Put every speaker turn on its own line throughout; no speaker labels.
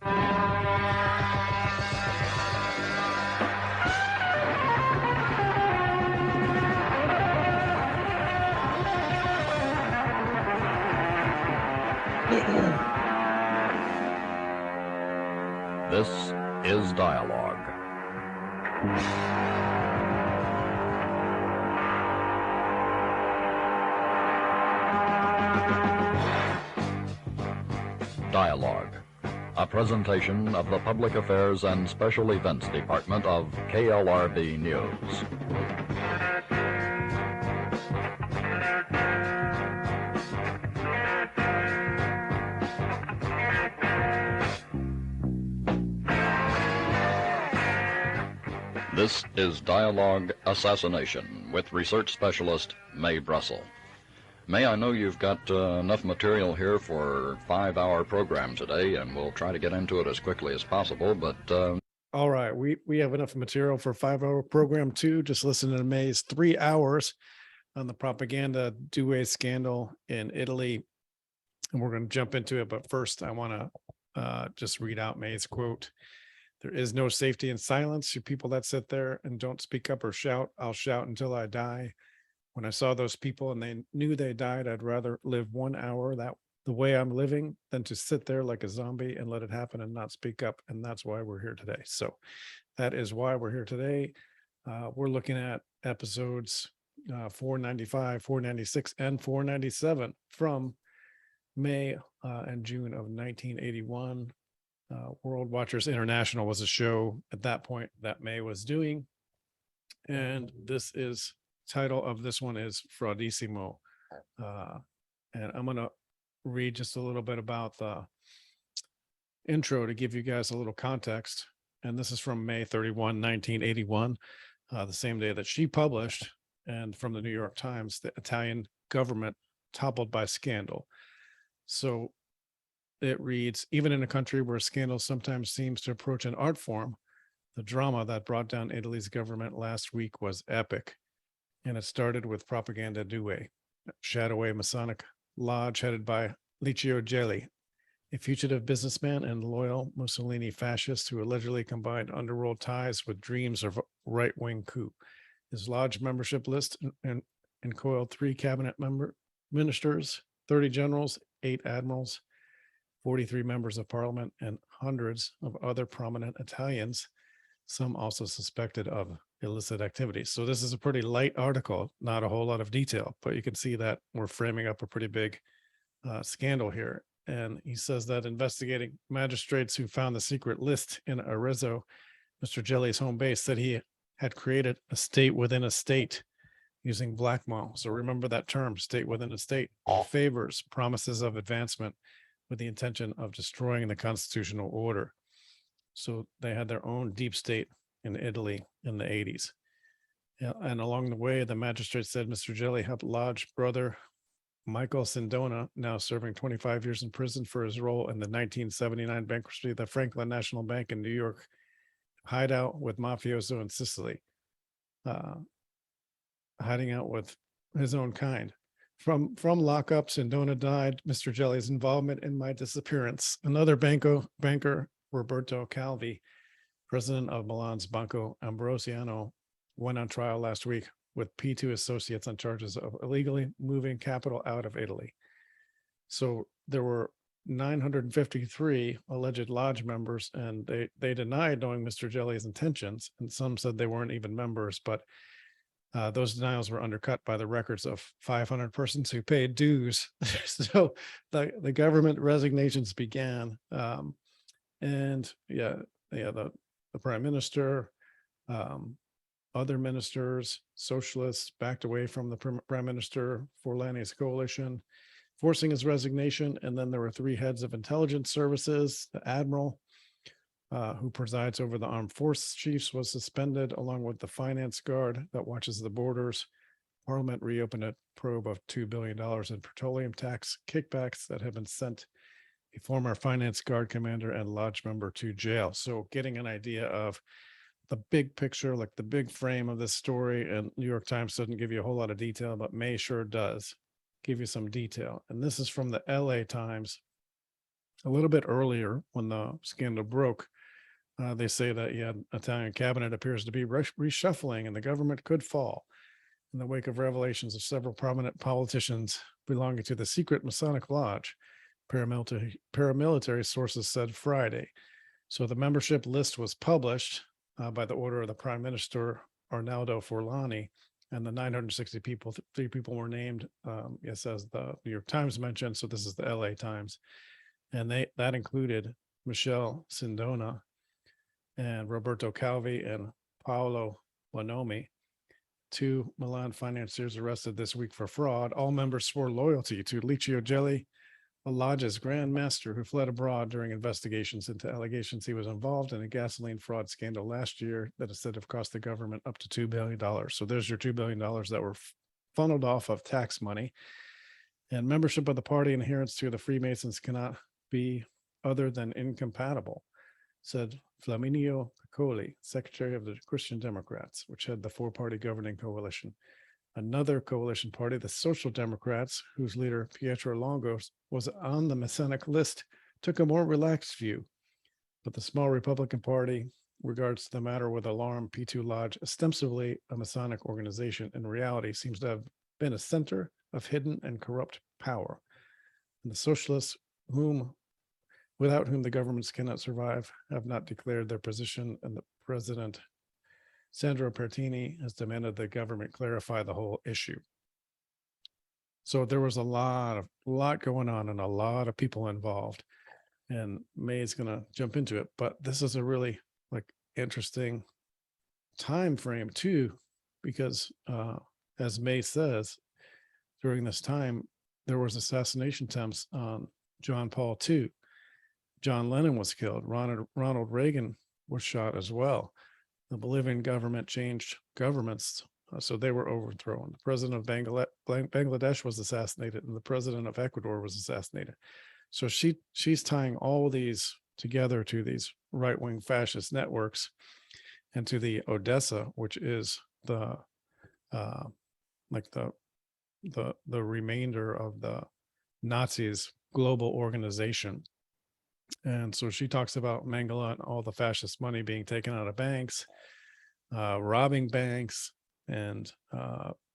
This is Dialogue. Dialogue, a presentation of the Public Affairs and Special Events Department of KLRB News. This is Dialogue Assassination with research specialist May Brussel. May, I know you've got enough material here for a 5-hour program today, and we'll try to get into it as quickly as possible, but...
All right, we have enough material for a 5-hour program, too. Just listen to May's 3 hours on the propaganda Due scandal in Italy, and we're going to jump into it. But first, I want to just read out May's quote. "There is no safety in silence. You people that sit there and don't speak up or shout, I'll shout until I die. When I saw those people and they knew they died, I'd rather live 1 hour the way I'm living than to sit there like a zombie and let it happen and not speak up." And that's why we're here today. So that is why we're here today. We're looking at episodes 495, 496, and 497 from May and June of 1981. World Watchers International was a show at that point that May was doing. And title of this one is Fraudisimo. And I'm going to read just a little bit about the intro to give you guys a little context. And this is from May 31, 1981, the same day that she published, and from the New York Times, the Italian government toppled by scandal. So it reads, "Even in a country where scandal sometimes seems to approach an art form, the drama that brought down Italy's government last week was epic. And it started with Propaganda Due, a shadowy Masonic lodge headed by Licio Gelli, a fugitive businessman and loyal Mussolini fascist who allegedly combined underworld ties with dreams of a right-wing coup. His lodge membership list encoiled 3 cabinet ministers, 30 generals, 8 admirals, 43 members of parliament, and hundreds of other prominent Italians, some also suspected of illicit activities." So this is a pretty light article, not a whole lot of detail, but you can see that we're framing up a pretty big scandal here. And he says that investigating magistrates who found the secret list in Arezzo, Mr. Gelli's home base, said he had created a state within a state using blackmail. So remember that term, state within a state, favors, promises of advancement with the intention of destroying the constitutional order. So they had their own deep state in Italy in the 80s. Yeah, and along the way, the magistrate said Mr. Gelli helped lodge brother Michael Sindona, now serving 25 years in prison for his role in the 1979 bankruptcy of the Franklin National Bank in New York, hideout with mafioso in Sicily, hiding out with his own kind. From lockup, Sindona died. Mr. Gelli's involvement in my disappearance. Another banker, Roberto Calvi, president of Milan's Banco Ambrosiano, went on trial last week with P2 associates on charges of illegally moving capital out of Italy. So there were 953 alleged lodge members, and they denied knowing Mr. Gelli's intentions, and some said they weren't even members, but those denials were undercut by the records of 500 persons who paid dues. So the government resignations began, and the prime minister, other ministers, socialists backed away from the prime minister, Forlani's coalition, forcing his resignation. And then there were 3 heads of intelligence services. The admiral, who presides over the armed force chiefs, was suspended, along with the finance guard that watches the borders. Parliament reopened a probe of $2 billion in petroleum tax kickbacks that had been sent a former finance guard commander and lodge member to jail. So getting an idea of the big picture, like the big frame of this story, and New York Times doesn't give you a whole lot of detail, but May sure does give you some detail. And this is from the LA Times. a little bit earlier when the scandal broke, they say that Italian cabinet appears to be reshuffling and the government could fall in the wake of revelations of several prominent politicians belonging to the secret Masonic Lodge, paramilitary sources said Friday. So the membership list was published by the order of the Prime Minister Arnaldo Forlani, and the 960 people, three people were named. Yes, as the New York Times mentioned. So this is the LA Times, and that included Michelle Sindona and Roberto Calvi and Paolo Bonomi, two Milan financiers arrested this week for fraud. All members swore loyalty to Licio Gelli, a lodge's grand master who fled abroad during investigations into allegations he was involved in a gasoline fraud scandal last year that is said to have cost the government up to $2 billion. So there's your $2 billion that were funneled off of tax money. And membership of the party and adherence to the Freemasons cannot be other than incompatible, said Flaminio Piccoli, secretary of the Christian Democrats, which had the four-party governing coalition. Another coalition party, the Social Democrats, whose leader Pietro Longo was on the Masonic list, took a more relaxed view. But the small Republican Party regards the matter with alarm. P2 Lodge, ostensibly a Masonic organization, in reality seems to have been a center of hidden and corrupt power. And the socialists, without whom the governments cannot survive, have not declared their position, and the president, Sandro Pertini, has demanded the government clarify the whole issue. So there was a lot going on and a lot of people involved, and May's going to jump into it. But this is a really interesting time frame too, because as May says, during this time there was assassination attempts on John Paul II. John Lennon was killed. Ronald Reagan was shot as well. The Bolivian government changed governments, so they were overthrown. The president of Bangladesh was assassinated, and the president of Ecuador was assassinated. So she's tying all these together to these right-wing fascist networks, and to the Odessa, which is the remainder of the Nazis' global organization. And so she talks about Mengele and all the fascist money being taken out of banks, robbing banks, and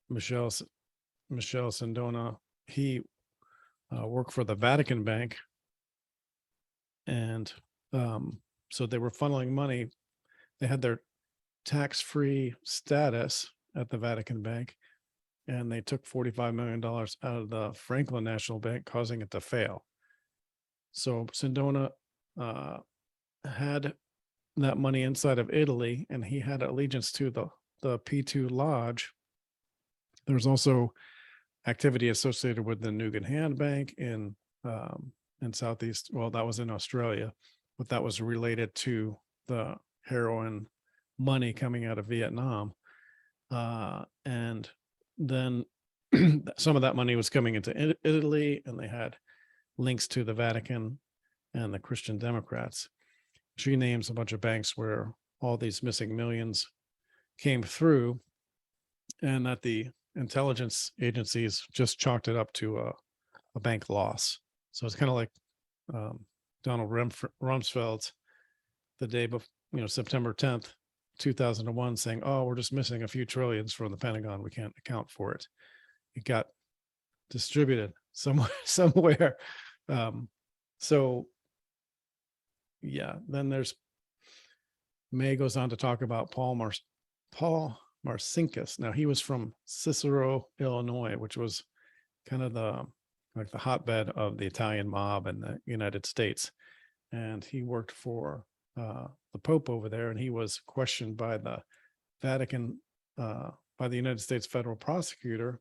Michelle Sindona, he worked for the Vatican Bank, and so they were funneling money. They had their tax-free status at the Vatican Bank, and they took $45 million out of the Franklin National Bank, causing it to fail. So Sindona had that money inside of Italy, and he had allegiance to the P2 Lodge. There's also activity associated with the Nugan Hand Bank in Southeast. Well, that was in Australia, but that was related to the heroin money coming out of Vietnam. And then some of that money was coming into Italy, and they had links to the Vatican and the Christian Democrats. She names a bunch of banks where all these missing millions came through, and that the intelligence agencies just chalked it up to a bank loss. So it's kind of like Donald Rumsfeld's the day before, September 10th, 2001, saying, "Oh, we're just missing a few trillions from the Pentagon. We can't account for it." It got distributed somewhere. So yeah, then there's May goes on to talk about Paul Marcinkus. Now, he was from Cicero, Illinois, which was kind of the hotbed of the Italian mob in the United States. And he worked for the Pope over there, and he was questioned by the Vatican, by the United States federal prosecutor,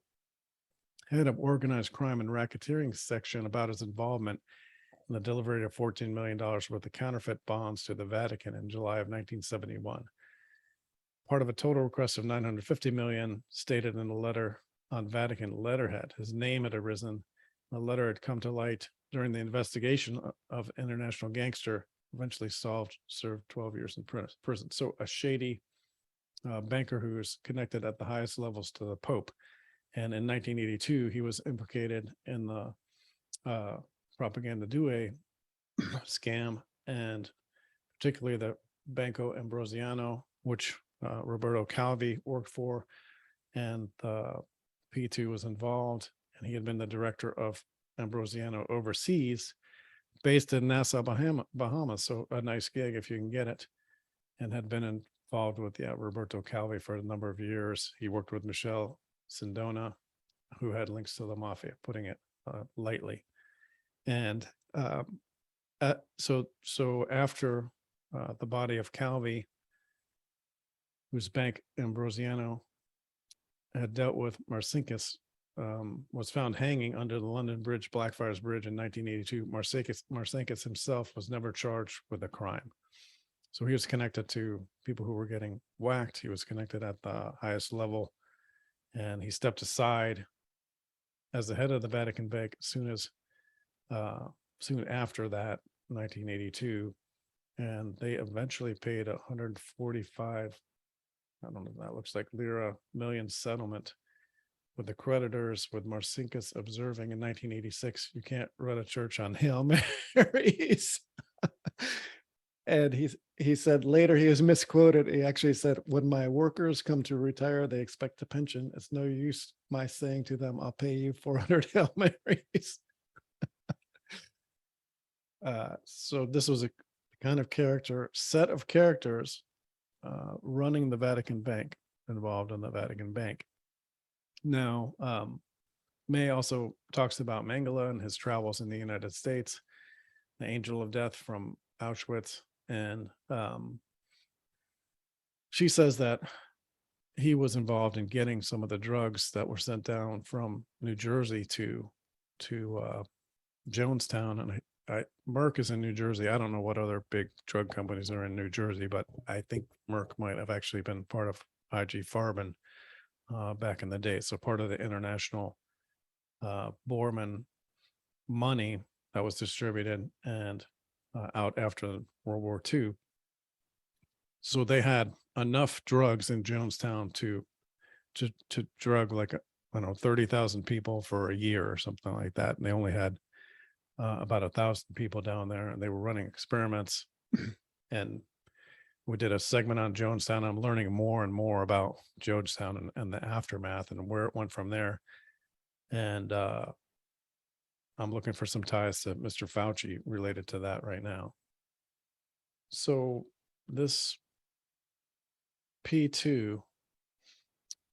head of organized crime and racketeering section, about his involvement in the delivery of $14 million worth of counterfeit bonds to the Vatican in July of 1971. Part of a total request of $950 million stated in a letter on Vatican letterhead. His name had arisen. The letter had come to light during the investigation of international gangster, eventually served 12 years in prison. So a shady banker who was connected at the highest levels to the Pope. And in 1982, he was implicated in the Propaganda Due scam, and particularly the Banco Ambrosiano, which Roberto Calvi worked for, and the P2 was involved, and he had been the director of Ambrosiano overseas, based in Nassau, Bahamas. So a nice gig if you can get it, and had been involved with Roberto Calvi for a number of years. He worked with Michelle Sindona, who had links to the mafia, putting it lightly. And so after the body of Calvi, whose bank Ambrosiano had dealt with, Marcinkus, was found hanging under the London Bridge, Blackfriars Bridge, in 1982. Marcinkus himself was never charged with a crime. So he was connected to people who were getting whacked. He was connected at the highest level, and he stepped aside as the head of the Vatican Bank soon after that, 1982, and they eventually paid 145, I don't know, that looks like lira million settlement with the creditors, with Marcinkus observing in 1986, you can't run a church on Hail Marys. And he said later, he was misquoted. He actually said, when my workers come to retire, they expect a pension. It's no use my saying to them, I'll pay you 400 Hail Marys. So this was a kind of set of characters running the Vatican Bank, involved in the Vatican Bank. Now, May also talks about Mengele and his travels in the United States, the angel of death from Auschwitz. And she says that he was involved in getting some of the drugs that were sent down from New Jersey to Jonestown. And Merck is in New Jersey. I don't know what other big drug companies are in New Jersey, but I think Merck might have actually been part of IG Farben back in the day. So part of the international Bormann money that was distributed and out after World War II. So they had enough drugs in Jonestown to drug like 30,000 people for a year or something like that. And they only had about 1,000 people down there, and they were running experiments. And we did a segment on Jonestown. I'm learning more and more about Jonestown and the aftermath and where it went from there. And I'm looking for some ties to Mr. Fauci related to that right now. So this P2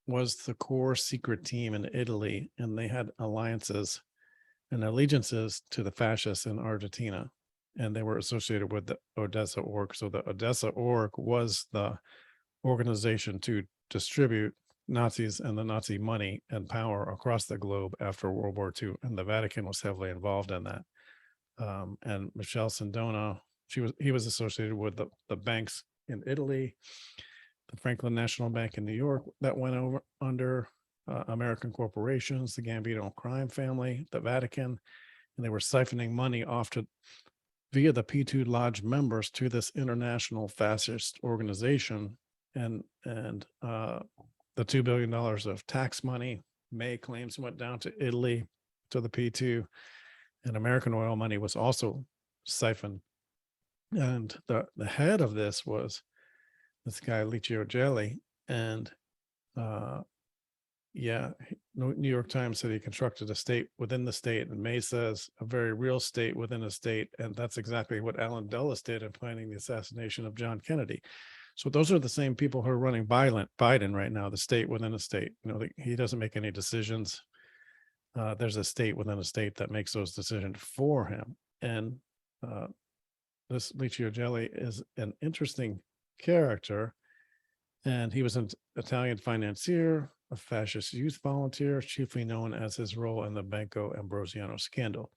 was the core secret team in Italy, and they had alliances and allegiances to the fascists in Argentina, and they were associated with the Odessa Org. So the Odessa Org was the organization to distribute Nazis and the Nazi money and power across the globe after World War II, and the Vatican was heavily involved in that. And Michelle Sindona, he was associated with the banks in Italy, the Franklin National Bank in New York that went over under American corporations, the Gambino crime family, the Vatican, and they were siphoning money off via the P2 Lodge members to this international fascist organization, and the $2 billion of tax money May claims went down to Italy to the P2, and American oil money was also siphoned. And the head of this was this guy Licio Gelli, and New York Times said he constructed a state within the state, and May says a very real state within a state, and that's exactly what Alan Dulles did in planning the assassination of John Kennedy. So those are the same people who are running Biden right now, the state within a state. He doesn't make any decisions. There's a state within a state that makes those decisions for him. And this Licio Gelli is an interesting character. And he was an Italian financier, a fascist youth volunteer, chiefly known as his role in the Banco Ambrosiano scandal.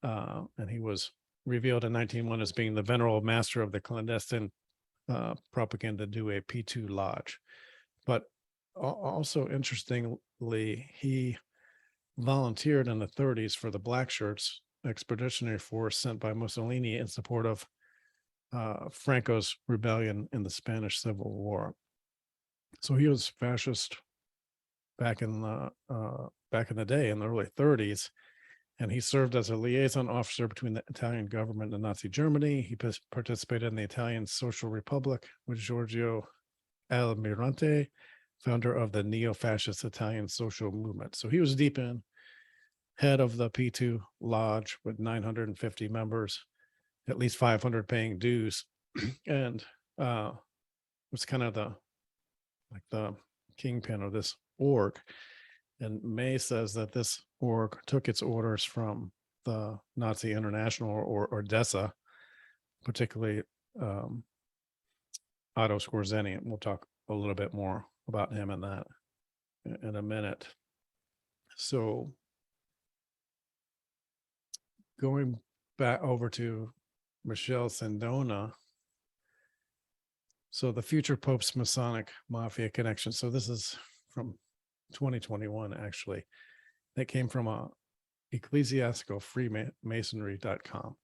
And he was revealed in 1901 as being the venerable master of the clandestine propaganda due P2 Lodge. But also interestingly, he volunteered in the 30s for the Black Shirts expeditionary force sent by Mussolini in support of Franco's rebellion in the Spanish Civil War. So he was fascist back in the day, in the early 30s, and he served as a liaison officer between the Italian government and Nazi Germany. He participated in the Italian Social Republic with Giorgio Almirante, founder of the neo-fascist Italian social movement. So he was deep in, head of the P2 Lodge with 950 members, at least 500 paying dues, and was kind of the kingpin of this org. And May says that this org took its orders from the Nazi International or Odessa, particularly Otto Skorzeny. And we'll talk a little bit more about him in that in a minute. So going back over to Michelle Sindona. So the future Pope's Masonic Mafia connection. So this is from 2021, actually. That came from ecclesiasticalfreemasonry.com.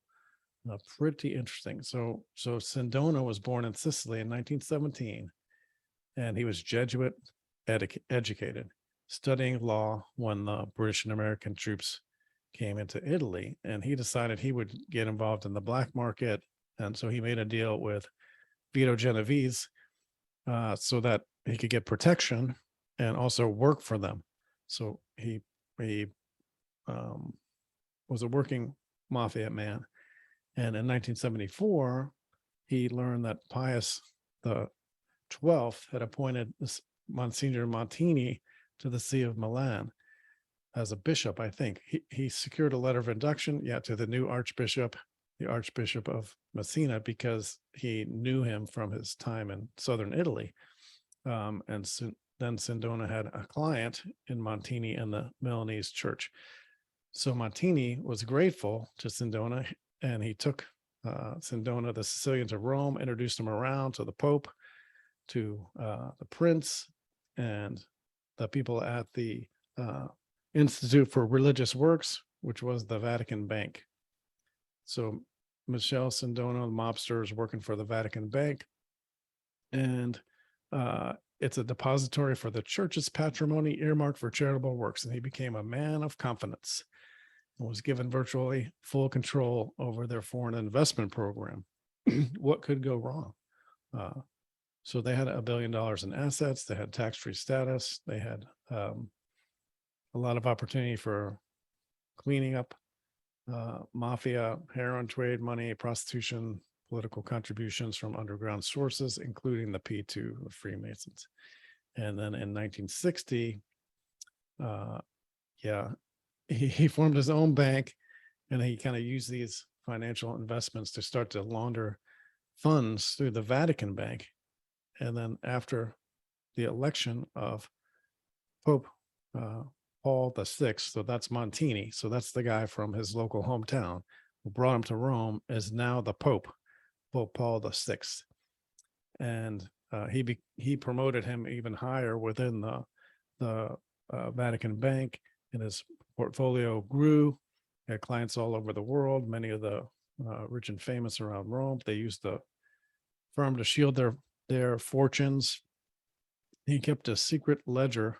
Pretty interesting. So Sindona was born in Sicily in 1917, and he was Jesuit educated, studying law when the British and American troops came into Italy, and he decided he would get involved in the black market. And so he made a deal with Vito Genovese so that he could get protection and also work for them. So he was a working mafia man. And in 1974, he learned that Pius the 12th had appointed Monsignor Montini to the See of Milan as a bishop, I think. He secured a letter of induction, to the new archbishop, the Archbishop of Messina, because he knew him from his time in southern Italy. Then Sindona had a client in Montini and the Milanese church. So Montini was grateful to Sindona, and he took Sindona, the Sicilian, to Rome, introduced him around to the Pope, to the Prince, and the people at the Institute for Religious Works, which was the Vatican Bank. So Michelle Sindona, the mobster, is working for the Vatican Bank, and it's a depository for the church's patrimony earmarked for charitable works. And he became a man of confidence and was given virtually full control over their foreign investment program. What could go wrong? So they had $1 billion in assets. They had tax-free status. They had a lot of opportunity for cleaning up mafia, heroin trade money, prostitution, political contributions from underground sources, including the P2 of Freemasons. And then in 1960, he formed his own bank, and he kind of used these financial investments to start to launder funds through the Vatican Bank. And then after the election of Pope Paul VI, so that's Montini, so that's the guy from his local hometown who brought him to Rome, is now the Pope Paul VI. And he promoted him even higher within the Vatican Bank, and his portfolio grew. He had clients all over the world, many of the rich and famous around Rome. They used the firm to shield their fortunes. He kept a secret ledger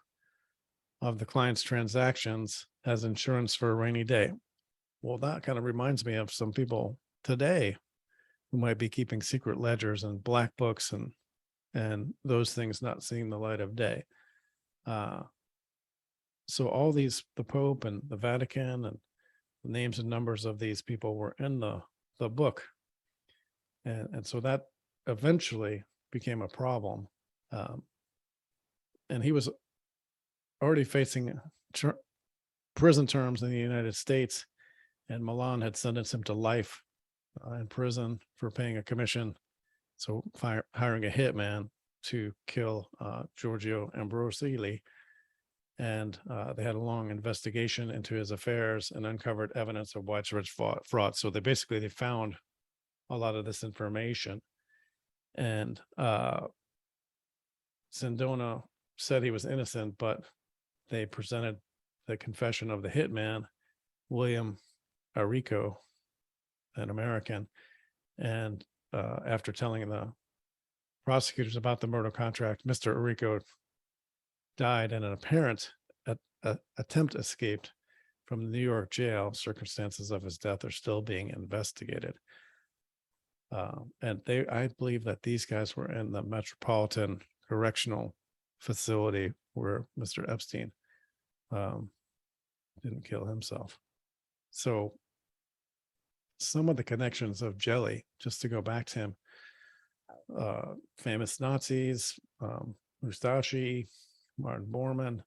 of the client's transactions as insurance for a rainy day. Well, that kind of reminds me of some people today who might be keeping secret ledgers and black books and those things not seeing the light of day. So all these, the Pope and the Vatican, and the names and numbers of these people were in the book. And so that eventually became a problem. And he was already facing prison terms in the United States, and Milan had sentenced him to life in prison for paying a commission. So hiring a hitman to kill Giorgio Ambrosili. And they had a long investigation into his affairs and uncovered evidence of widespread fraud. So they found a lot of this information. And Sindona said he was innocent, but they presented the confession of the hitman, William Arrico, an American. And after telling the prosecutors about the murder contract, Mr. Arrico died, and an apparent attempt escaped from the New York jail. Circumstances of his death are still being investigated. And I believe that these guys were in the Metropolitan Correctional Facility where Mr. Epstein didn't kill himself. So some of the connections of Jelly, just to go back to him, famous Nazis, Mustache, Martin Bormann,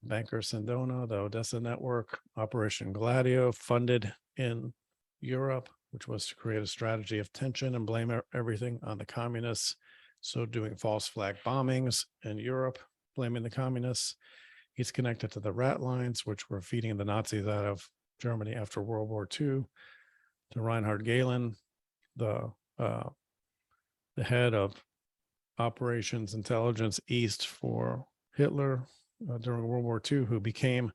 Banker Sindona, the Odessa Network, Operation Gladio, funded in Europe, which was to create a strategy of tension and blame everything on the communists. So doing false flag bombings in Europe, blaming the communists. He's connected to the rat lines, which were feeding the Nazis out of Germany after World War II, to Reinhard Gehlen, the head of Operations Intelligence East for Hitler during World War II, who became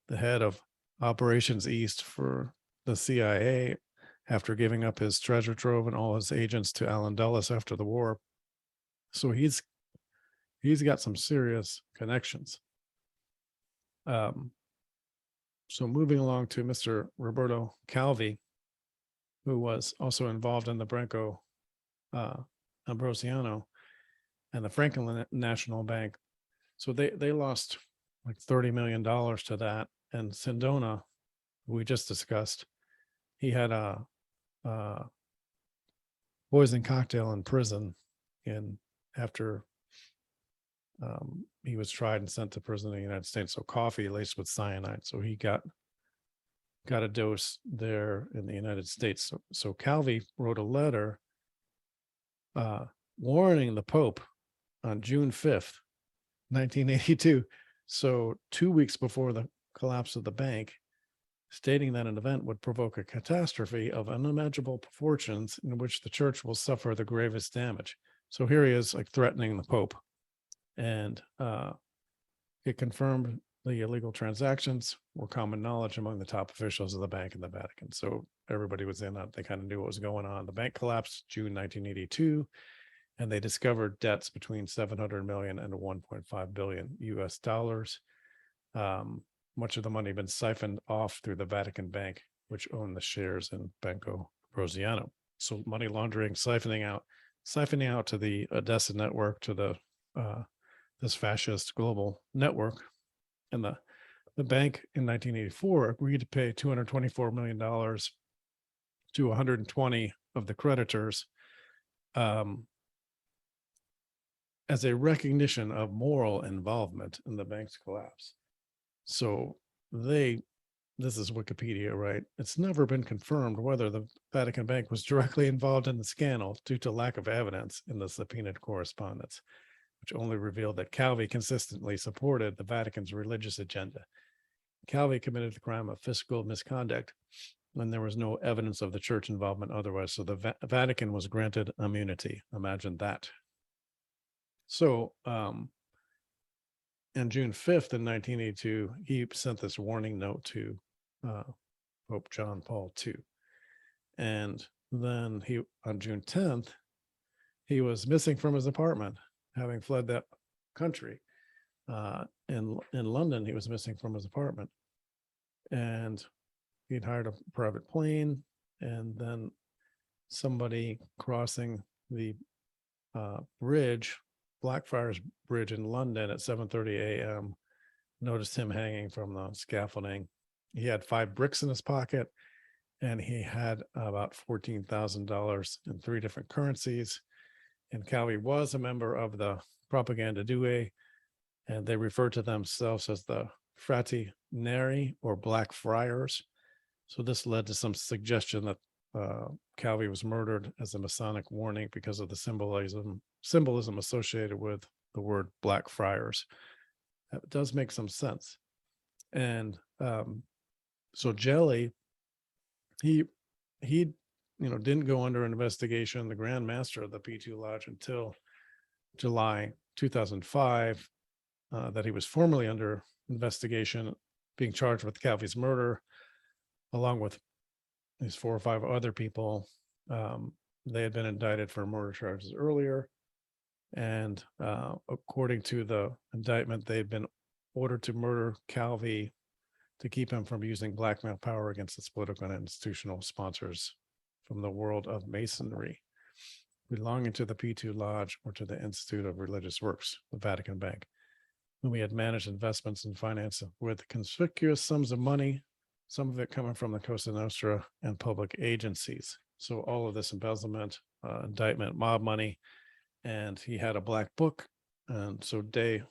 the head of Operations East for the CIA after giving up his treasure trove and all his agents to Allen Dulles after the war. So he's got some serious connections. So moving along to Mr. Roberto Calvi, who was also involved in the Branco Ambrosiano and the Franklin National Bank. So they lost like $30 million to that. And Sindona, who we just discussed, he had a poison cocktail in prison after he was tried and sent to prison in the United States. So coffee laced with cyanide. So he got a dose there in the United States. So Calvi wrote a letter warning the Pope on June 5th, 1982. So 2 weeks before the collapse of the bank, stating that an event would provoke a catastrophe of unimaginable proportions in which the church will suffer the gravest damage. So here he is, like, threatening the Pope. And it confirmed the illegal transactions were common knowledge among the top officials of the bank and the Vatican. So everybody was in on it. They kind of knew what was going on. The bank collapsed June 1982, and they discovered debts between 700 million and 1.5 billion US dollars. Much of the money had been siphoned off through the Vatican Bank, which owned the shares in Banco Ambrosiano. So money laundering, siphoning out to the Odessa network, to the this fascist global network. And the bank in 1984 agreed to pay $224 million to 120 of the creditors as a recognition of moral involvement in the bank's collapse. So this is Wikipedia, right? It's never been confirmed whether the Vatican Bank was directly involved in the scandal due to lack of evidence in the subpoenaed correspondence, which only revealed that Calvi consistently supported the Vatican's religious agenda. Calvi committed the crime of fiscal misconduct when there was no evidence of the church involvement otherwise. So the Vatican was granted immunity. Imagine that. So on June 5th in 1982, he sent this warning note to Pope John Paul II. And then on June 10th, he was missing from his apartment, having fled that country. In London, he was missing from his apartment. And he'd hired a private plane, and then somebody crossing the bridge, Blackfriars Bridge in London at 7:30 a.m. noticed him hanging from the scaffolding. He had 5 bricks in his pocket, and he had about $14,000 in 3 different currencies. And Calvi was a member of the Propaganda Due, and they refer to themselves as the Frati Neri, or Black Friars. So this led to some suggestion that Calvi was murdered as a Masonic warning because of the symbolism associated with the word Black Friars. That does make some sense. And so Jelly, he didn't go under investigation, the Grand Master of the P2 Lodge, until July 2005, that he was formally under investigation, being charged with Calvi's murder, along with these 4 or 5 other people. They had been indicted for murder charges earlier. And according to the indictment, they'd been ordered to murder Calvi to keep him from using blackmail power against its political and institutional sponsors from the world of Masonry, belonging to the P2 Lodge or to the Institute of Religious Works, the Vatican Bank, whom he had managed investments and finance with conspicuous sums of money, some of it coming from the Cosa Nostra and public agencies. So all of this embezzlement, indictment, mob money, and he had a black book. And so June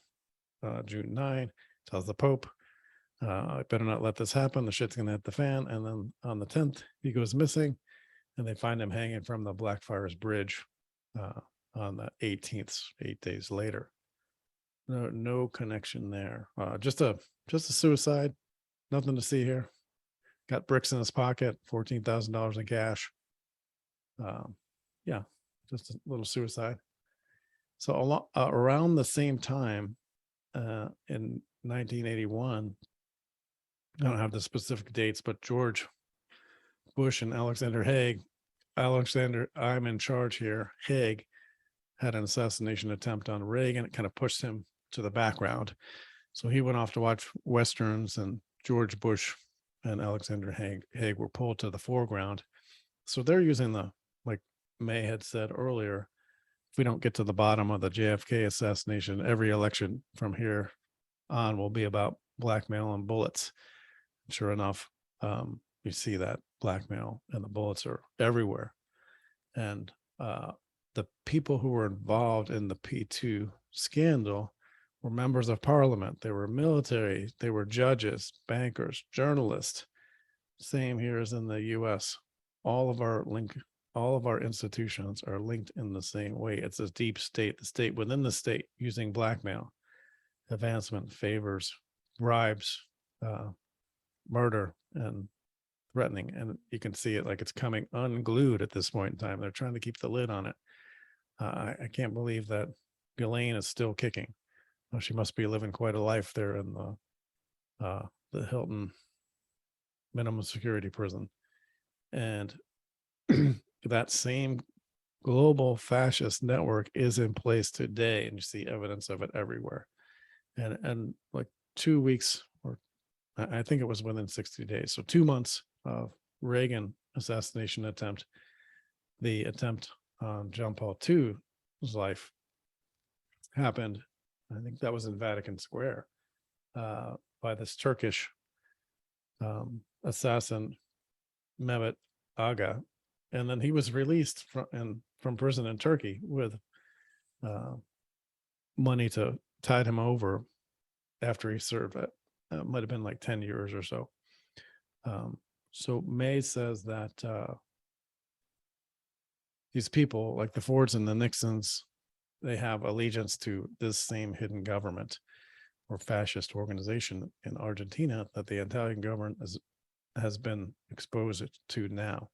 9, tells the Pope, I better not let this happen. The shit's going to hit the fan. And then on the 10th, he goes missing, and they find him hanging from the Blackfriars Bridge on the 18th, 8 days later. No connection there. Just a suicide. Nothing to see here. Got bricks in his pocket, $14,000 in cash. Yeah, just a little suicide. So around the same time, in 1981, I don't have the specific dates, but George Bush and Alexander Haig, I'm in charge here, Haig, had an assassination attempt on Reagan. It kind of pushed him to the background. So he went off to watch Westerns, and George Bush and Alexander Haig were pulled to the foreground. So they're using like May had said earlier, if we don't get to the bottom of the JFK assassination, every election from here on will be about blackmail and bullets. Sure enough, you see that blackmail and the bullets are everywhere. And the people who were involved in the P2 scandal were members of parliament. They were military. They were judges, bankers, journalists. Same here as in the U.S. All of our institutions are linked in the same way. It's a deep state, the state within the state, using blackmail, advancement, favors, bribes, murder, and threatening. And you can see it like it's coming unglued at this point in time. They're trying to keep the lid on it. I can't believe that Ghislaine is still kicking. Oh, she must be living quite a life there in the Hilton minimum security prison. And that same global fascist network is in place today, and you see evidence of it everywhere. And like 2 weeks, or I think it was within 60 days, so 2 months of Reagan assassination attempt, the attempt on John Paul II's life happened. I think that was in Vatican Square, by this Turkish assassin, Mehmet Aga. And then he was released from prison in Turkey with money to tide him over after he served it. Might have been like 10 years or so. So May says that these people, like the Fords and the Nixons, they have allegiance to this same hidden government or fascist organization in Argentina that the Italian government has been exposed to now.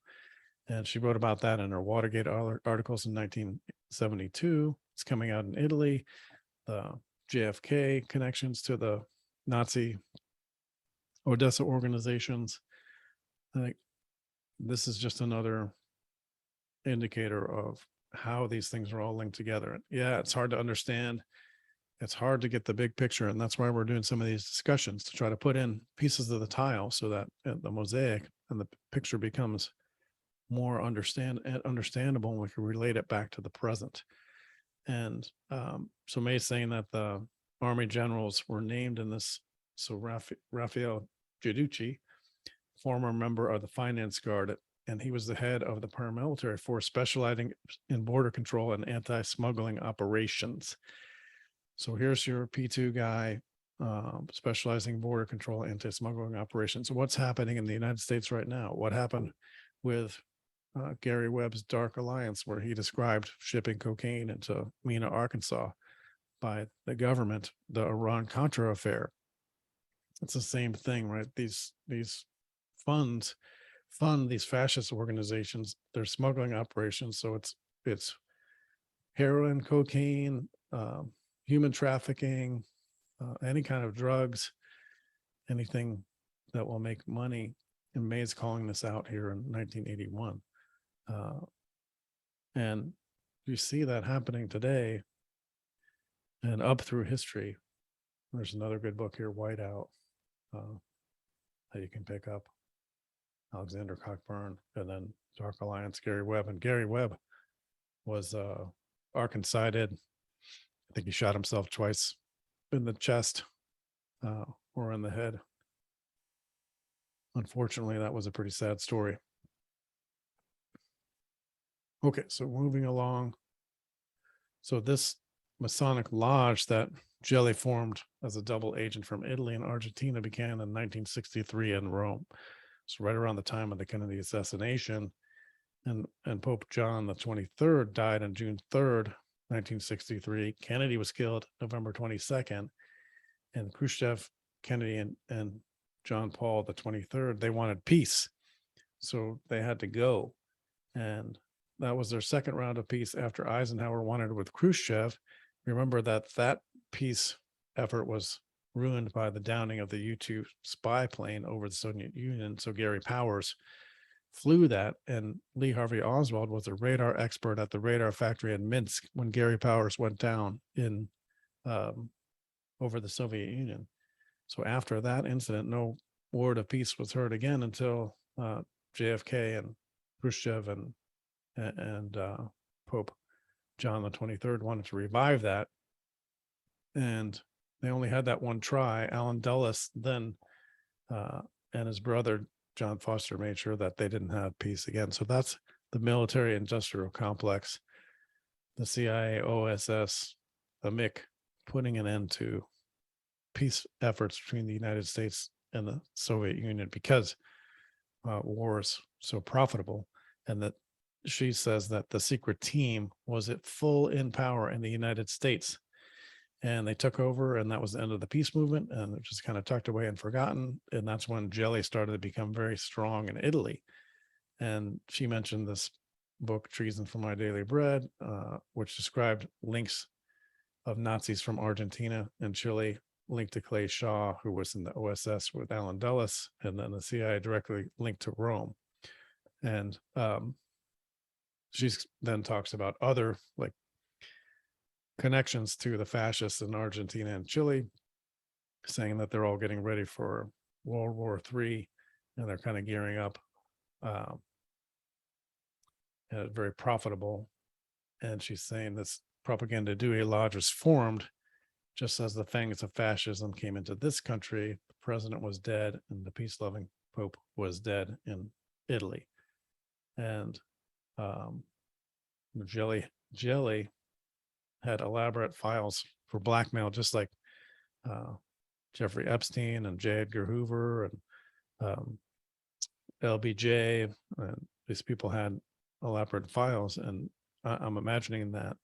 And she wrote about that in her Watergate articles in 1972. It's coming out in Italy. The JFK connections to the Nazi Odessa organizations. I think this is just another indicator of how these things are all linked together. Yeah, it's hard to understand. It's hard to get the big picture. And that's why we're doing some of these discussions, to try to put in pieces of the tile so that the mosaic and the picture becomes more understandable, and we can relate it back to the present. And so May's saying that the Army generals were named in this. So Raphael Giudici, former member of the finance guard, and he was the head of the paramilitary force specializing in border control and anti-smuggling operations. So here's your P2 guy, specializing in border control, anti-smuggling operations. So what's happening in the United States right now? What happened with Gary Webb's Dark Alliance, where he described shipping cocaine into Mena, Arkansas by the government, the Iran-Contra affair? It's the same thing, right? These funds fund these fascist organizations, their smuggling operations. So it's heroin, cocaine, human trafficking, any kind of drugs, anything that will make money. And May's calling this out here in 1981. And you see that happening today and up through history. There's another good book here, Whiteout. that you can pick up. Alexander Cockburn, and then Dark Alliance, Gary Webb. And Gary Webb was arkancided. I think he shot himself twice in the chest or in the head. Unfortunately, that was a pretty sad story. Okay, so moving along. So this Masonic lodge that Jelly formed as a double agent from Italy and Argentina began in 1963 in Rome. So right around the time of the Kennedy assassination, and Pope John the 23rd died on June 3rd, 1963. Kennedy was killed November 22nd, and Khrushchev, Kennedy, and John Paul the 23rd, they wanted peace, so they had to go, and that was their second round of peace after Eisenhower wanted with Khrushchev. Remember that peace effort was ruined by the downing of the U-2 spy plane over the Soviet Union. So Gary Powers flew that, and Lee Harvey Oswald was a radar expert at the radar factory in Minsk when Gary Powers went down in over the Soviet Union. So after that incident, no word of peace was heard again until JFK and Khrushchev and Pope John the 23rd wanted to revive that, and they only had that one try. Allen Dulles then and his brother John Foster made sure that they didn't have peace again. So that's the military industrial complex, the CIA, OSS, the MIC, putting an end to peace efforts between the United States and the Soviet Union because war is so profitable. And that she says that the secret team was at full in power in the United States, and they took over, and that was the end of the peace movement, and it just kind of tucked away and forgotten. And that's when Jelly started to become very strong in Italy. And she mentioned this book, Treason for My Daily Bread, which described links of Nazis from Argentina and Chile linked to Clay Shaw, who was in the OSS with Allen Dulles, and then the CIA directly linked to Rome. And she then talks about other like connections to the fascists in Argentina and Chile, saying that they're all getting ready for World War III, and they're kind of gearing up, and very profitable. And she's saying this propaganda Due Lodge was formed just as the fangs of fascism came into this country. The president was dead, and the peace-loving Pope was dead in Italy. And Jelly had elaborate files for blackmail, just like Jeffrey Epstein and J. Edgar Hoover and LBJ. And these people had elaborate files. And I'm imagining that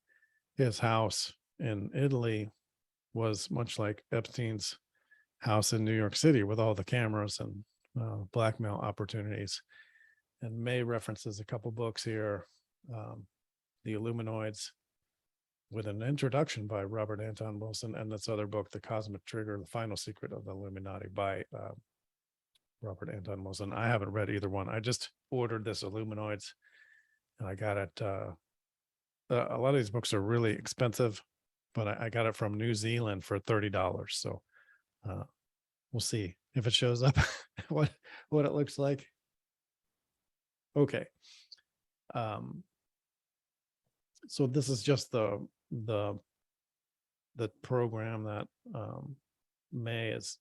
his house in Italy was much like Epstein's house in New York City with all the cameras and blackmail opportunities. And May references a couple books here, The Illuminoids, with an introduction by Robert Anton Wilson, and this other book, The Cosmic Trigger, The Final Secret of the Illuminati by Robert Anton Wilson. I haven't read either one. I just ordered this Illuminoids, and I got it. A lot of these books are really expensive, but I got it from New Zealand for $30. So we'll see if it shows up, what it looks like. Okay. So this is just the program that May is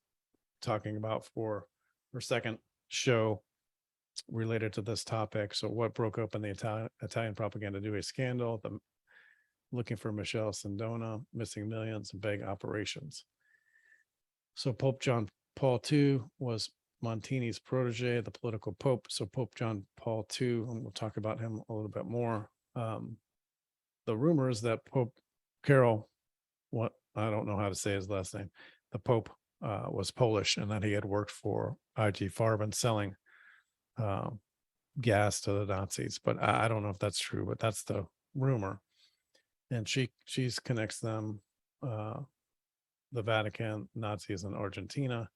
talking about for her second show related to this topic. So what broke open the Italian propaganda Due scandal, the looking for Michelle Sindona, missing millions, and big operations. So Pope John Paul II was Montini's protege, the political pope. So Pope John Paul II, and we'll talk about him a little bit more. The rumors that Pope Karol, what I don't know how to say his last name, the Pope was Polish, and that he had worked for IG Farben selling gas to the Nazis. But I don't know if that's true, but that's the rumor. And she's connects them, the Vatican, Nazis in Argentina,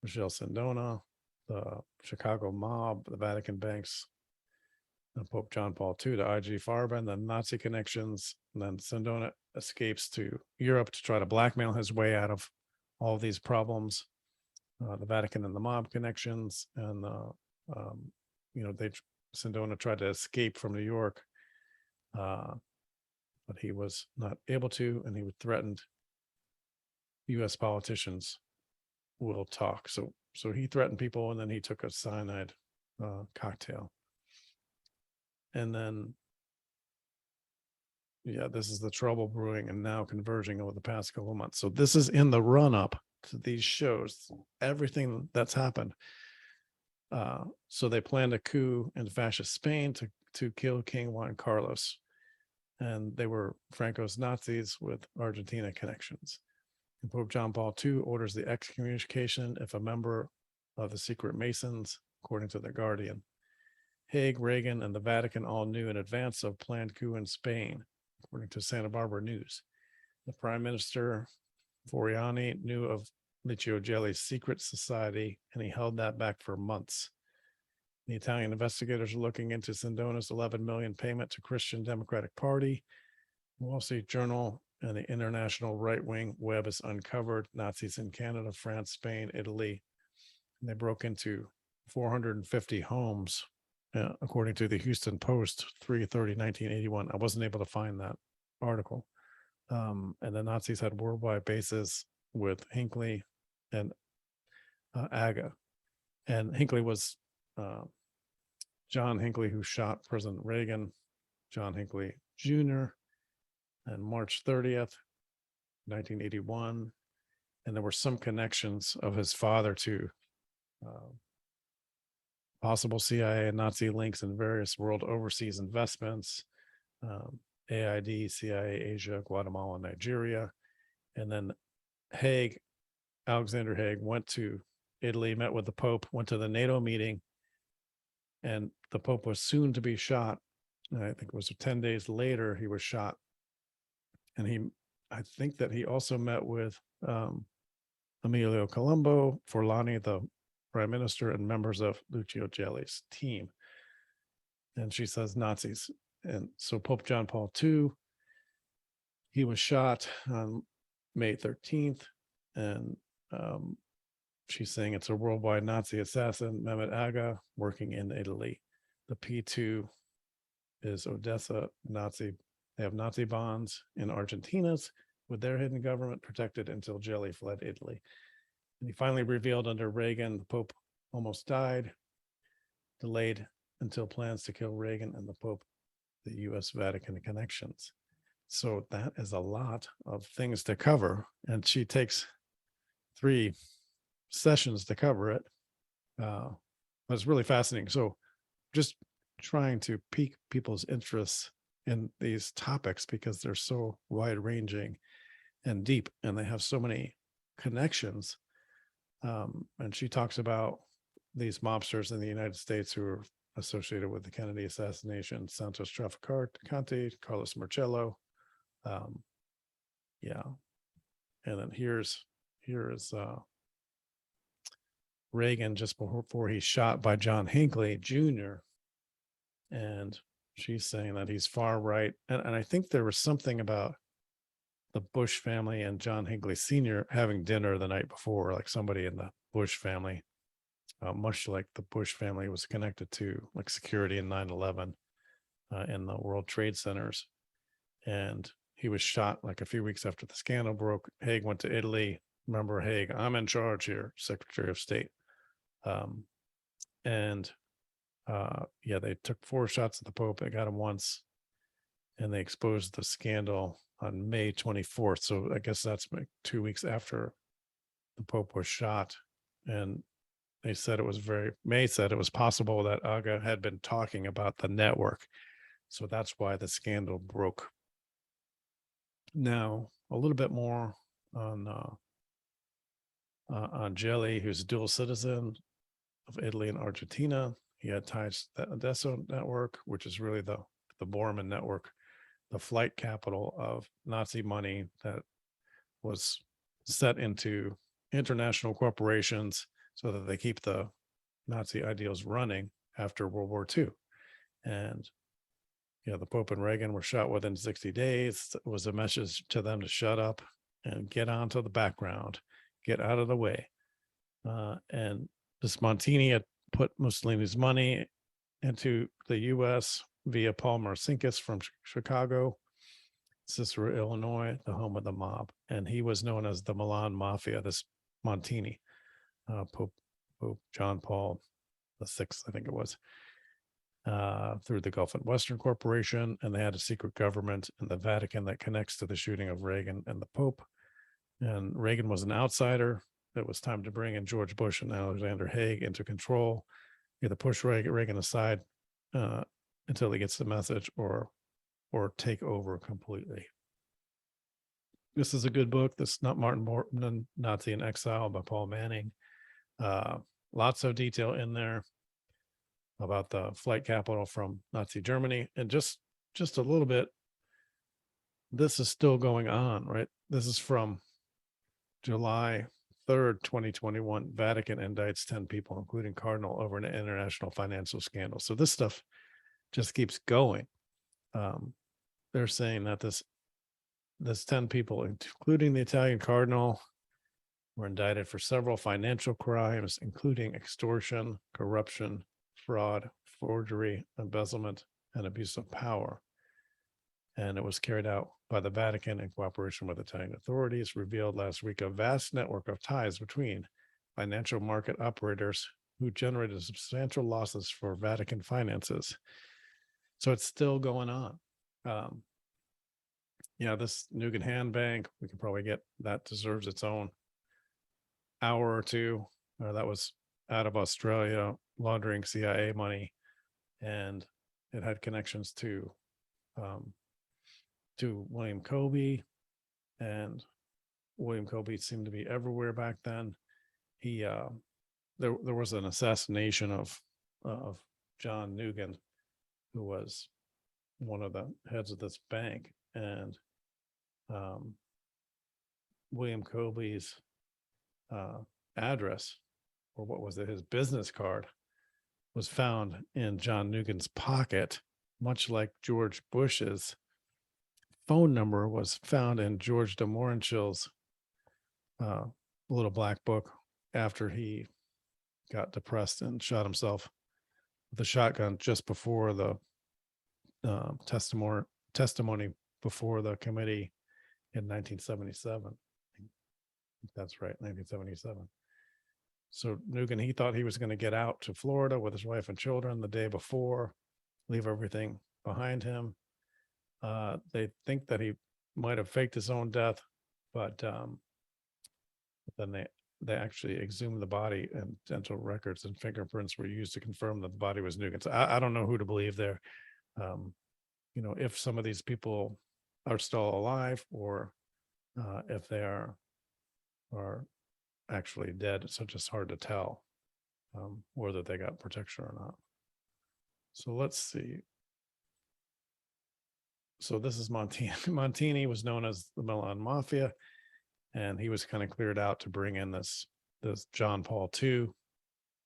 Michelle Sindona, the Chicago mob, the Vatican banks, and Pope John Paul II to IG Farben, the Nazi connections. And then Sindona escapes to Europe to try to blackmail his way out of all of these problems. the Vatican and the mob connections, and Sindona tried to escape from New York, but he was not able to, and he threatened U.S. politicians will talk. So he threatened people, and then he took a cyanide cocktail, and then this is the trouble brewing and now converging over the past couple of months. So this is in the run up to these shows, everything that's happened. So they planned a coup in fascist Spain to kill King Juan Carlos, and they were Franco's Nazis with Argentina connections. And Pope John Paul II orders the excommunication if a member of the secret Masons, according to the Guardian. Hague, Reagan, and the Vatican all knew in advance of planned coup in Spain, according to Santa Barbara News. The Prime Minister Foriani knew of Licio Gelli's secret society, and he held that back for months. The Italian investigators are looking into Sindona's 11 million payment to Christian Democratic Party. Wall Street Journal and the international right-wing web has uncovered Nazis in Canada, France, Spain, Italy. And they broke into 450 homes, according to the Houston Post, 3/30/1981. I wasn't able to find that article. And the Nazis had worldwide bases with Hinckley and Aga. And Hinckley was John Hinckley, who shot President Reagan, John Hinckley Jr., on March 30th, 1981. And there were some connections of his father to possible CIA and Nazi links in various world overseas investments, AID, CIA, Asia, Guatemala, Nigeria. And then Alexander Haig went to Italy, met with the Pope, went to the NATO meeting, and the Pope was soon to be shot. And I think it was 10 days later he was shot. And I think that he also met with Emilio Colombo, Forlani, the prime minister, and members of Lucio Gelli's team. And she says Nazis. And so Pope John Paul II, he was shot on May 13th. And she's saying it's a worldwide Nazi assassin, Mehmet Aga, working in Italy. The P2 is Odessa Nazi. They have Nazi bonds in Argentina's with their hidden government protected until Gelli fled Italy. And he finally revealed under Reagan, the Pope almost died, delayed until plans to kill Reagan and the Pope, the U.S. Vatican connections. So that is a lot of things to cover. And she takes 3 sessions to cover it. But it's really fascinating. So just trying to pique people's interests in these topics because they're so wide ranging and deep, and they have so many connections. And she talks about these mobsters in the United States who are associated with the Kennedy assassination, Santos Trafficante, Carlos Marcello. And then here is Reagan just before he's shot by John Hinckley Jr. And she's saying that he's far right. And I think there was something about the Bush family and John Hinckley Sr. having dinner the night before, like somebody in the Bush family, much like the Bush family was connected to like security in 9/11 in the World Trade Centers. And he was shot like a few weeks after the scandal broke. Haig went to Italy. Remember Haig, I'm in charge here, Secretary of State. They took 4 shots at the Pope. They got him once, and they exposed the scandal on May 24th. So I guess that's like 2 weeks after the Pope was shot. And they said May said it was possible that Aga had been talking about the network. So that's why the scandal broke. Now, a little bit more on Gelli, who's a dual citizen of Italy and Argentina. He had ties to the Odessa network, which is really the Bormann network, the flight capital of Nazi money that was set into international corporations so that they keep the Nazi ideals running after World War II. And the Pope and Reagan were shot within 60 days. It was a message to them to shut up and get onto the background, get out of the way. And this Montini had put Mussolini's money into the U.S. via Paul Marcinkus from Chicago, Cicero, Illinois, the home of the mob. And he was known as the Milan Mafia, this Montini, Pope John Paul VI, I think it was, through the Gulf and Western Corporation. And they had a secret government in the Vatican that connects to the shooting of Reagan and the Pope. And Reagan was an outsider. It was time to bring in George Bush and Alexander Haig into control, either push Reagan aside until he gets the message, or take over completely. This is a good book. This is Not Martin Bormann, Nazi in Exile by Paul Manning. Lots of detail in there about the flight capital from Nazi Germany. And just a little bit, this is still going on, right? This is from July 3rd, 2021. Vatican indicts 10 people, including Cardinal, over an international financial scandal. So this stuff just keeps going. They're saying that this 10 people, including the Italian Cardinal, were indicted for several financial crimes, including extortion, corruption, fraud, forgery, embezzlement, and abuse of power. And it was carried out by the Vatican in cooperation with Italian authorities, revealed last week a vast network of ties between financial market operators who generated substantial losses for Vatican finances. So it's still going on. This Nugan Hand Bank, we can probably get, that deserves its own hour or two. That was out of Australia, laundering CIA money, and it had connections to William Colby, and William Colby seemed to be everywhere back then. He there was an assassination of John Nugan, who was one of the heads of this bank, and William Colby's address, or what was it, his business card, was found in John Nugan's pocket, much like George Bush's phone number was found in George de Morinchill's little black book after he got depressed and shot himself with a shotgun just before the testimony before the committee in 1977. That's right, 1977. So Nugan, he thought he was going to get out to Florida with his wife and children the day before, leave everything behind him. They think that he might have faked his own death, but then they actually exhumed the body, and dental records and fingerprints were used to confirm that the body was Nugan. So I don't know who to believe there. If some of these people are still alive, or if they are actually dead. It's just hard to tell whether they got protection or not. So let's see. So this is Montini. Montini was known as the Milan Mafia, and he was kind of cleared out to bring in this John Paul II,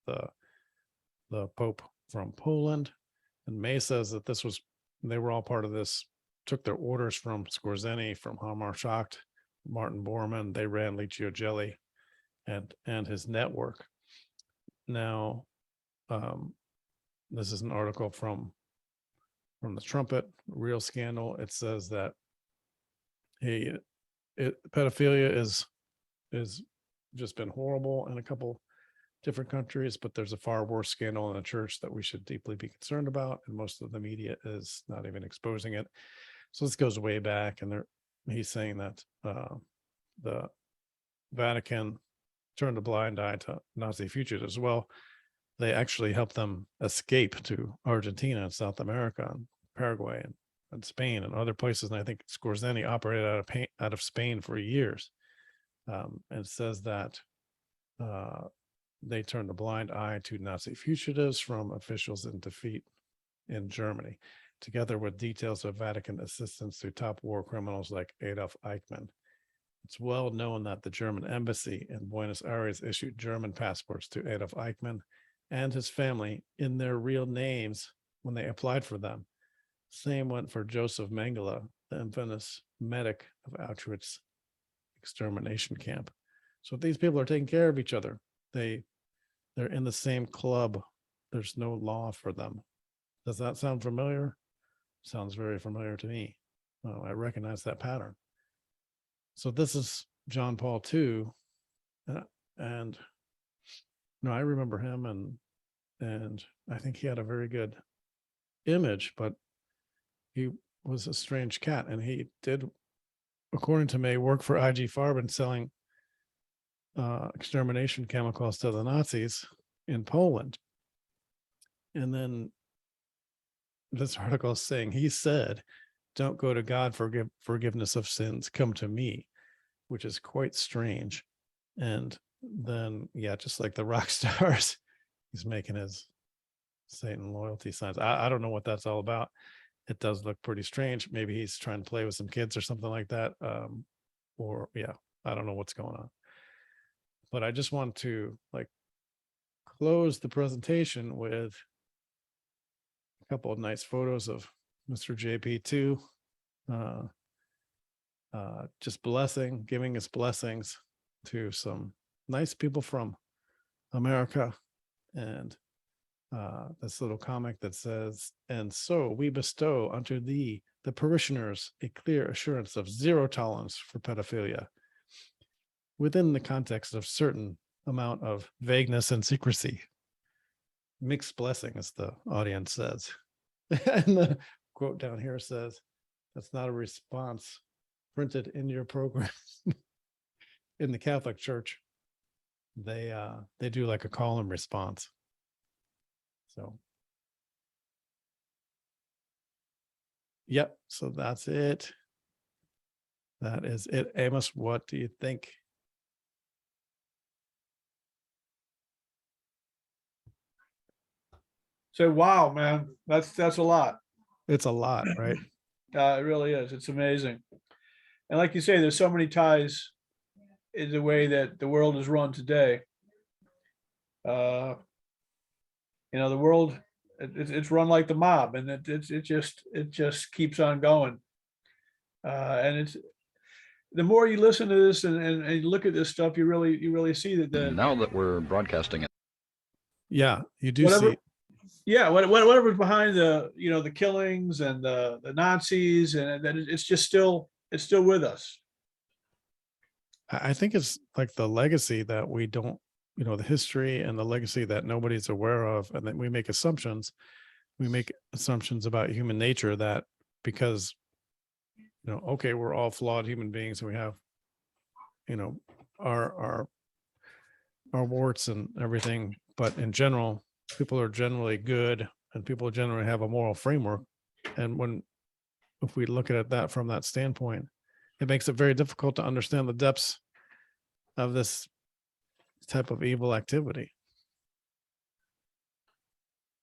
the Pope from Poland. And May says that they were all part of this, took their orders from Scorzeni, from Hamar Schacht, Martin Bormann. They ran Licio Gelli and his network. Now, this is an article from the Trumpet, Real Scandal. It says that pedophilia is just been horrible in a couple different countries, but there's a far worse scandal in the church that we should deeply be concerned about, and most of the media is not even exposing it. So this goes way back, and he's saying that the Vatican turned a blind eye to Nazi fugitives. Well, they actually helped them escape to Argentina and South America and Paraguay and Spain and other places. And I think Scorzeni operated out of Spain for years. And it says that they turned a blind eye to Nazi fugitives from officials in defeat in Germany, together with details of Vatican assistance to top war criminals like Adolf Eichmann. It's well known that the German embassy in Buenos Aires issued German passports to Adolf Eichmann and his family in their real names when they applied for them. Same went for Joseph Mengele, the infamous medic of Auschwitz extermination camp. So these people are taking care of each other. they're in the same club. There's no law for them. Does that sound familiar? Sounds very familiar to me. I recognize that pattern. So this is John Paul II, and I remember him, and I think he had a very good image, but he was a strange cat, and he did, according to May, work for IG Farben selling extermination chemicals to the Nazis in Poland. And then this article is saying he said, "Don't go to God for forgiveness of sins, come to me," which is quite strange. And then, yeah, just like the rock stars, he's making his Satan loyalty signs. I don't know what that's all about. It does look pretty strange. Maybe he's trying to play with some kids or something like that. Or yeah, I don't know what's going on. But I just want to close the presentation with a couple of nice photos of Mr. JP2, just giving his blessings to some nice people from America. And this little comic that says, "And so we bestow unto thee, the parishioners, a clear assurance of zero tolerance for pedophilia, within the context of certain amount of vagueness and secrecy. Mixed blessing," as the audience says. And the quote down here says, "That's not a response printed in your program." In the Catholic Church, they do like a call and response. So, yep. So that's it. That is it. Amos, what do you think?
So, wow, man, that's a lot.
It's a lot, right?
It really is. It's amazing. And like you say, there's so many ties in the way that the world is run today. The world, it's run like the mob, and it just keeps on going. And it's, the more you listen to this and you look at this stuff, you really see that
Now that we're broadcasting it.
Yeah, you do
whatever,
see.
yeah, whatever's behind the killings and the Nazis, and that it's still with us.
I think it's like the legacy that we don't, the history and the legacy that nobody's aware of, and then we make assumptions. We make assumptions about human nature that because, okay, we're all flawed human beings, and we have, our warts and everything, but in general, people are generally good, and people generally have a moral framework. And if we look at it that from that standpoint, it makes it very difficult to understand the depths of this type of evil activity.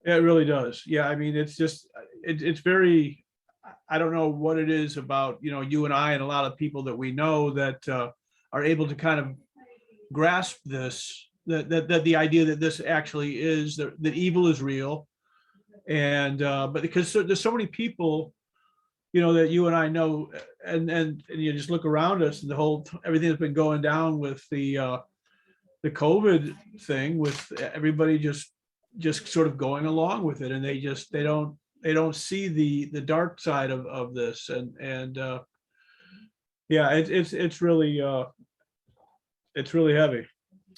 Yeah, it really does. Yeah, I mean, it's just it's very, I don't know what it is about you and I and a lot of people that we know that are able to kind of grasp this, that the idea that this actually is that evil is real, and but because there's so many people that you and I know, and you just look around us, and everything that's been going down with the COVID thing, with everybody just sort of going along with it, and they don't see the dark side of this, and yeah, it's really heavy.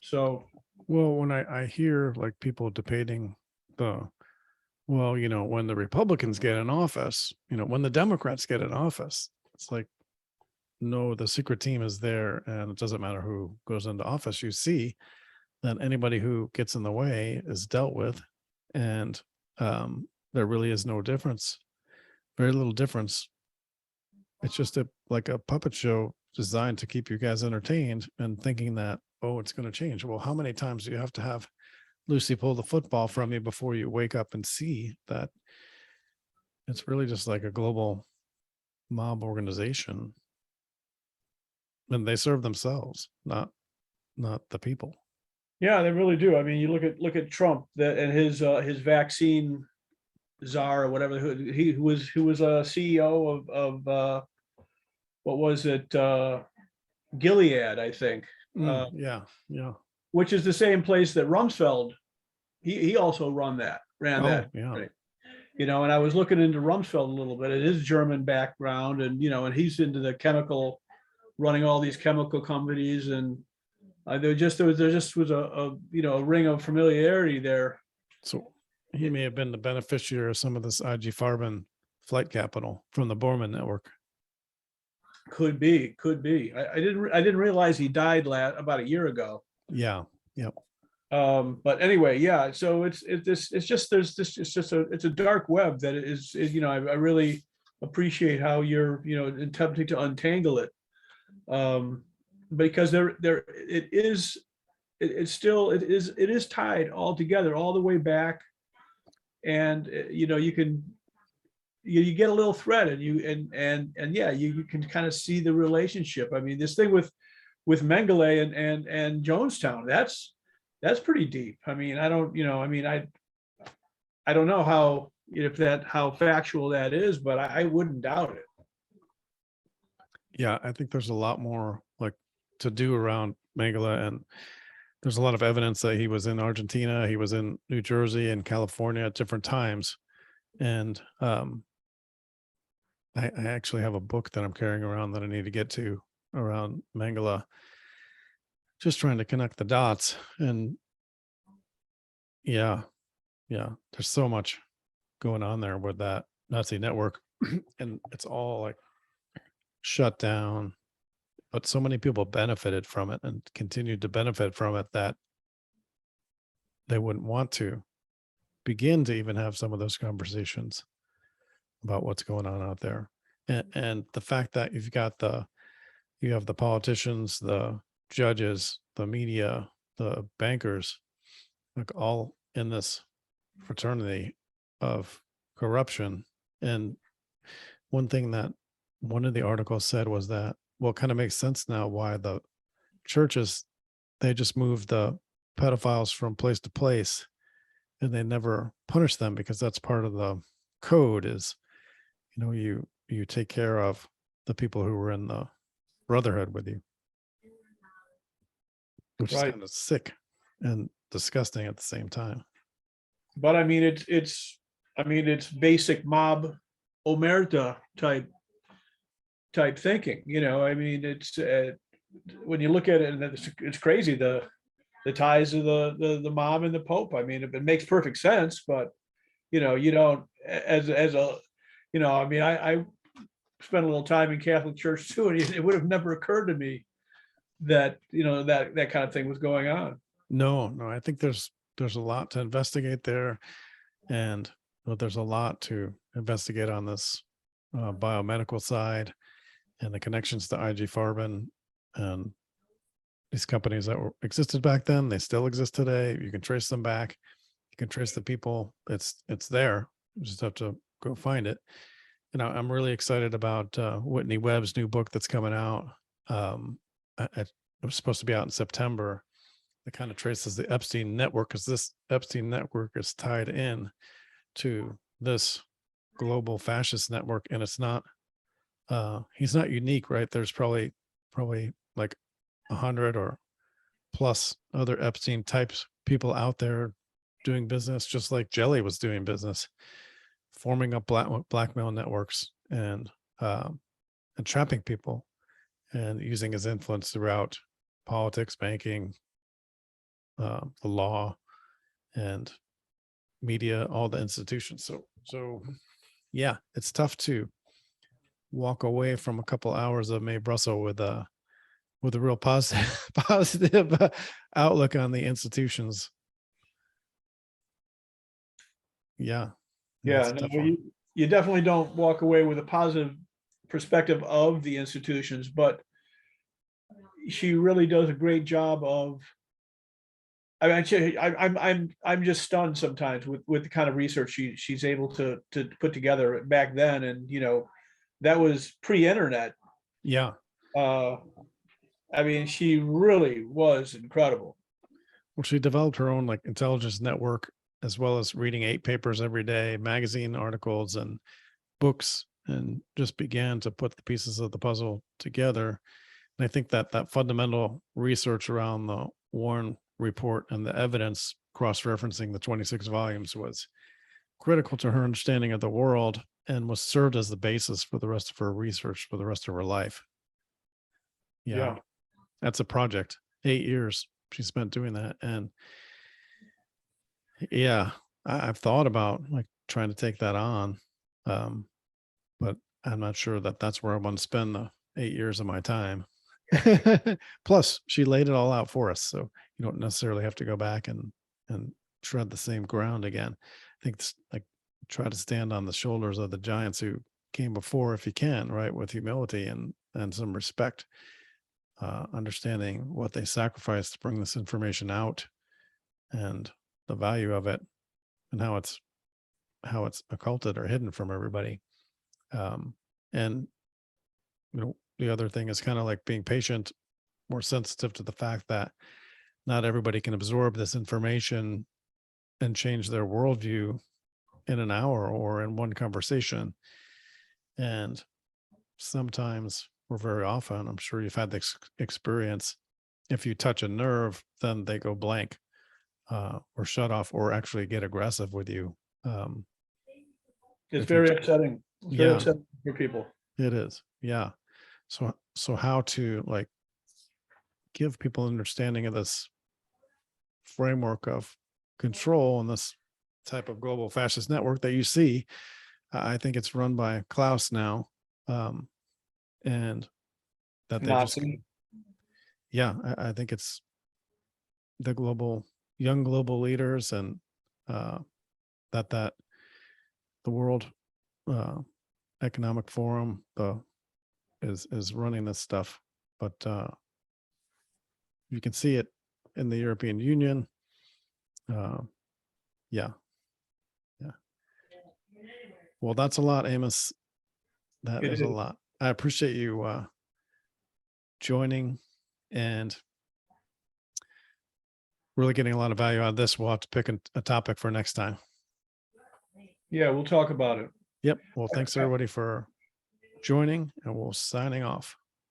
So,
well, when I hear like people debating when the Republicans get in office, when the Democrats get in office, it's like, no, the secret team is there, and it doesn't matter who goes into office. You see that anybody who gets in the way is dealt with, and there really is no difference, very little difference. It's just like a puppet show designed to keep you guys entertained and thinking that, oh, it's going to change. Well, how many times do you have to have Lucy pull the football from you before you wake up and see that it's really just like a global mob organization, and they serve themselves, not the people.
yeah, they really do. I mean, you look at Trump and his vaccine czar or whatever, who was a CEO of what was it, Gilead, I think.
Yeah.
which is the same place that Rumsfeld, he also ran that.
Oh, yeah.
Right. And I was looking into Rumsfeld a little bit, it is German background, and and he's into the chemical, running all these chemical companies, and there just was a ring of familiarity there.
So he may have been the beneficiary of some of this IG Farben flight capital from the Borman network.
Could be. I didn't realize he died about a year ago.
Yeah. Yep.
But anyway, yeah. So it's a dark web that is I really appreciate how you're attempting to untangle it, because it is tied all together all the way back, and you get a little thread, and you can kind of see the relationship. I mean, this thing with Mengele and Jonestown, that's pretty deep. I mean, I don't know how factual that is, but I wouldn't doubt it.
Yeah, I think there's a lot more like to do around Mengele, and there's a lot of evidence that he was in Argentina, he was in New Jersey and California at different times. And I actually have a book that I'm carrying around that I need to get to around Mengele, just trying to connect the dots. And yeah, there's so much going on there with that Nazi network, and it's all like shut down, but so many people benefited from it and continued to benefit from it that they wouldn't want to begin to even have some of those conversations about what's going on out there. And the fact that you have the politicians, the judges, the media, the bankers, like all in this fraternity of corruption. And one thing that one of the articles said was that, well, it kind of makes sense now why the churches, they just moved the pedophiles from place to place and they never punish them, because that's part of the code is, you take care of the people who were in the brotherhood with you, which is
Right.
kind of sick and disgusting at the same time.
But I mean, it's basic mob omerta type thinking. I mean, it's when you look at it, and it's crazy, the ties of the mob and the Pope. I mean, it makes perfect sense, but you don't as a I mean, I spent a little time in Catholic Church too, and it would have never occurred to me that that kind of thing was going on.
No, I think there's a lot to investigate there, and there's a lot to investigate on this biomedical side and the connections to IG Farben and these companies that existed back then. They still exist today. You can trace them back. You can trace the people. It's there. You just have to go find it. And I'm really excited about Whitney Webb's new book that's coming out. It was supposed to be out in September. That kind of traces the Epstein network, because this Epstein network is tied in to this global fascist network, and it's not. He's not unique, right? There's probably like 100 or plus other Epstein types people out there doing business, just like Jelly was doing business, forming up blackmail networks and trapping people and using his influence throughout politics, banking, the law, and media, all the institutions. So yeah, it's tough to walk away from a couple hours of Mae Brussel with a real positive outlook on the institutions. Yeah.
Yeah, no, you definitely don't walk away with a positive perspective of the institutions, but she really does a great job of. I mean, I'm just stunned sometimes with the kind of research she's able to put together back then, and that was pre-internet.
Yeah.
I mean, she really was incredible.
Well, she developed her own like intelligence network, as well as reading 8 papers every day, magazine articles and books, and just began to put the pieces of the puzzle together. And I think that fundamental research around the Warren report and the evidence cross-referencing the 26 volumes was critical to her understanding of the world and was served as the basis for the rest of her research for the rest of her life. Yeah. That's a project. 8 years she spent doing that. And yeah, I've thought about like trying to take that on. But I'm not sure that that's where I want to spend the 8 years of my time. Plus, she laid it all out for us, so you don't necessarily have to go back and tread the same ground again. I think it's like try to stand on the shoulders of the giants who came before, if you can, right, with humility and some respect, understanding what they sacrificed to bring this information out and the value of it and how it's occulted or hidden from everybody. And the other thing is kind of like being patient, more sensitive to the fact that not everybody can absorb this information and change their worldview in an hour or in one conversation. And sometimes, or very often, I'm sure you've had this experience, if you touch a nerve, then they go blank, or shut off, or actually get aggressive with you.
It's very upsetting. It's very upsetting for people.
It is. Yeah. So how to like give people an understanding of this framework of control and this type of global fascist network that you see. I think it's run by Klaus now. And that they just, yeah, I think it's the young global leaders and that the World Economic Forum is running this stuff, but you can see it in the European Union. Yeah. Well, that's a lot, Amos. That is a lot. I appreciate you joining and really getting a lot of value out of this. We'll have to pick a topic for next time.
Yeah, we'll talk about it.
Yep. Well, thanks everybody for joining, and we'll signing off.